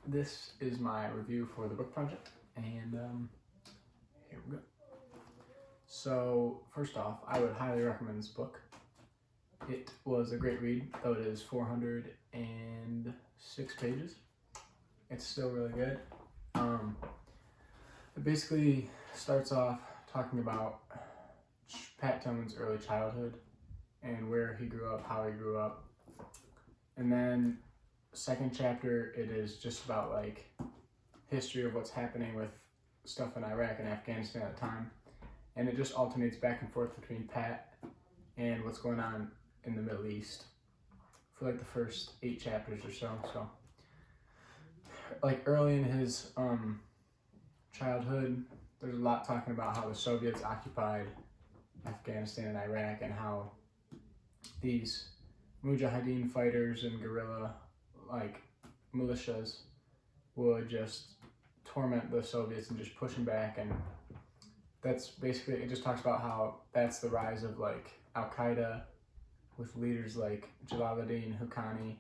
this is my review for the book project, and here we go. So first off, I would highly recommend this book. It was a great read, though it is 406 pages. It's still really good. It basically starts off talking about Pat Tillman's early childhood and where he grew up, how he grew up. And then second chapter, it is just about like history of what's happening with stuff in Iraq and Afghanistan at the time. And it just alternates back and forth between Pat and what's going on in the Middle East for like the first 8 chapters or so. So like early in his childhood, there's a lot talking about how the Soviets occupied Afghanistan and Iraq and how these Mujahideen fighters and guerrilla like militias would just torment the Soviets and just push them back. And that's basically, it just talks about how that's the rise of like Al-Qaeda with leaders like Jalaluddin Haqqani,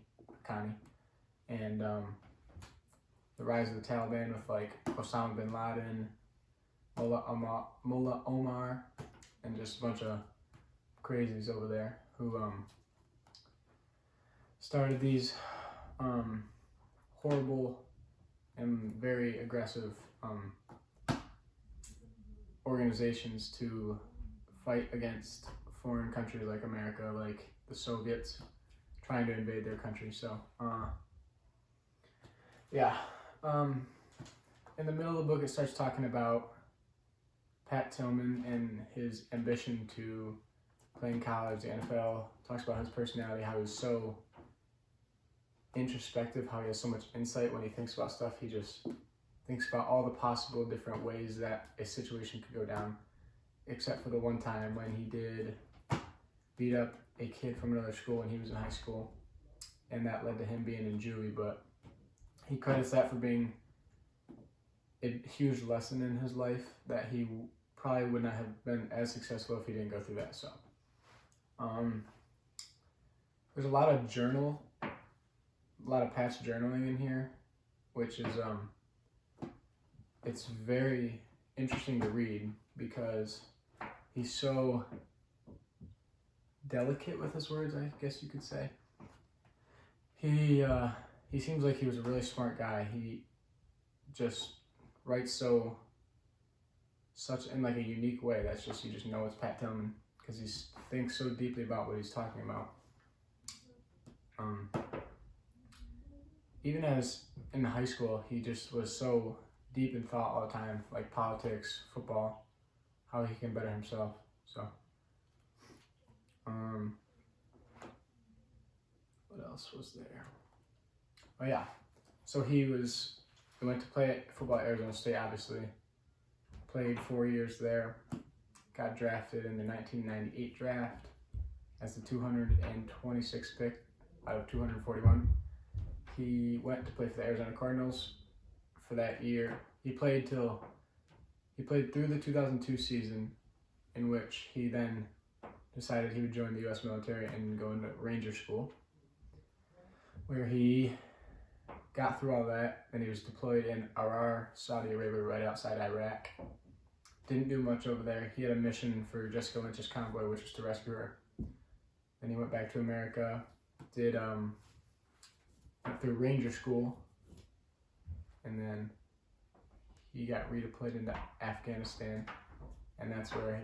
and the rise of the Taliban with like Osama bin Laden, Mullah Omar, and just a bunch of crazies over there who started these horrible and very aggressive organizations to fight against foreign countries like America, like the Soviets trying to invade their country. So in the middle of the book, it starts talking about Pat Tillman and his ambition to play in college, the NFL. Talks about his personality, how he's so introspective, how he has so much insight when he thinks about stuff. He just thinks about all the possible different ways that a situation could go down, except for the one time when he did beat up a kid from another school when he was in high school, and that led to him being in juvie. But he credits that for being a huge lesson in his life, that he probably would not have been as successful if he didn't go through that. So there's a lot of Pat's journaling in here, which is it's very interesting to read because he's so delicate with his words, I guess you could say. He seems like he was a really smart guy. He just writes such in like a unique way that's just, you just know it's Pat Tillman because he thinks so deeply about what he's talking about. Even as in high school, he just was so deep in thought all the time, like politics, football, how he can better himself. So what else was there? Oh yeah, so he went to play football at Arizona State, obviously. Played 4 years there. Got drafted in the 1998 draft as the 226th pick out of 241. He went to play for the Arizona Cardinals for that year. He played through the 2002 season, in which he then decided he would join the U.S. military and go into Ranger School, where he got through all that. Then he was deployed in Arar, Saudi Arabia, right outside Iraq. Didn't do much over there. He had a mission for Jessica Lynch's convoy, which was to rescue her. Then he went back to America, went through Ranger School, and then he got redeployed into Afghanistan, and that's where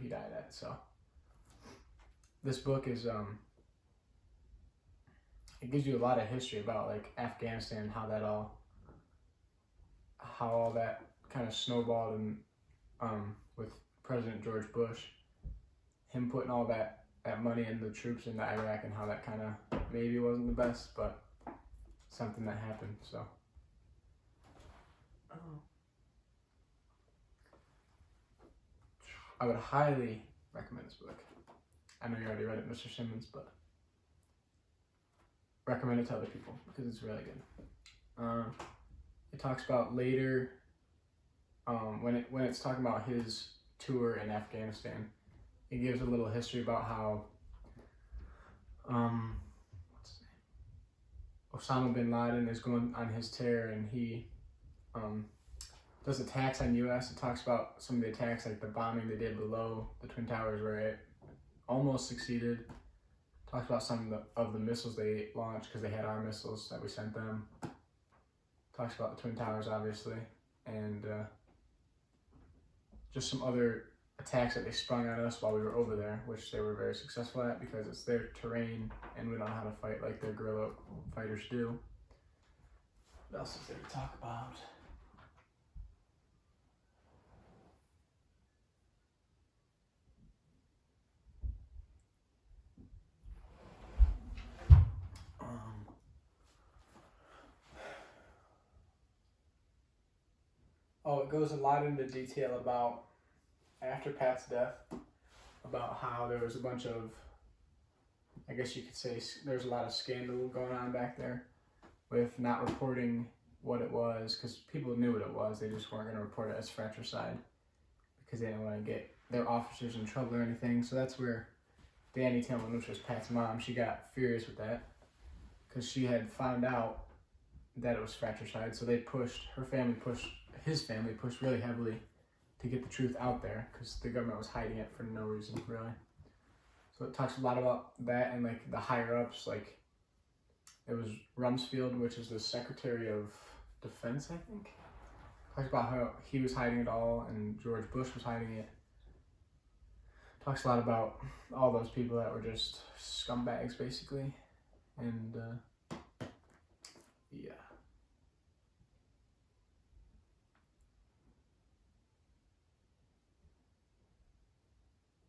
he died at. So this book is it gives you a lot of history about like Afghanistan, how all that kind of snowballed, and with President George Bush, him putting all that money into the troops into Iraq, and how that kind of maybe wasn't the best, but something that happened. So I would highly recommend this book. I know you already read it, Mr. Simmons, but recommend it to other people because it's really good. It talks about later, when it's talking about his tour in Afghanistan, it gives a little history about how Osama bin Laden is going on his tear, and he does attacks on U.S. It talks about some of the attacks, like the bombing they did below the Twin Towers, where it almost succeeded. Talks about some of the missiles they launched, because they had our missiles that we sent them. Talks about the Twin Towers, obviously, and just some other attacks that they sprung on us while we were over there, which they were very successful at because it's their terrain and we don't know how to fight like their guerrilla fighters do. What else is there to talk about? It goes a lot into detail about after Pat's death, about how there was a bunch of, I guess you could say, there's a lot of scandal going on back there with not reporting what it was, because people knew what it was, they just weren't going to report it as fratricide because they didn't want to get their officers in trouble or anything. So that's where Danny Tillman, which was Pat's mom, she got furious with that because she had found out that it was fratricide. So they pushed, his family pushed really heavily to get the truth out there because the government was hiding it for no reason, really. So it talks a lot about that and like the higher ups, like it was Rumsfeld, which is the Secretary of Defense, I think. Talks about how he was hiding it all and George Bush was hiding it. Talks a lot about all those people that were just scumbags, basically. And yeah.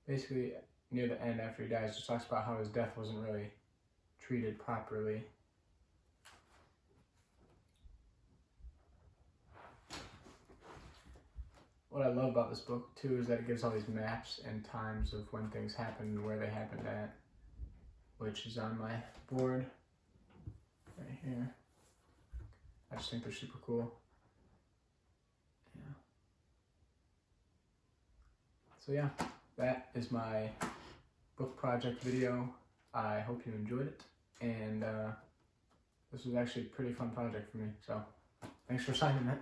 Basically, near the end, after he dies, just talks about how his death wasn't really treated properly. What I love about this book, too, is that it gives all these maps and times of when things happened and where they happened at, which is on my board right here. I just think they're super cool. Yeah. So yeah, that is my book project video. I hope you enjoyed it, and this was actually a pretty fun project for me, so thanks for signing it.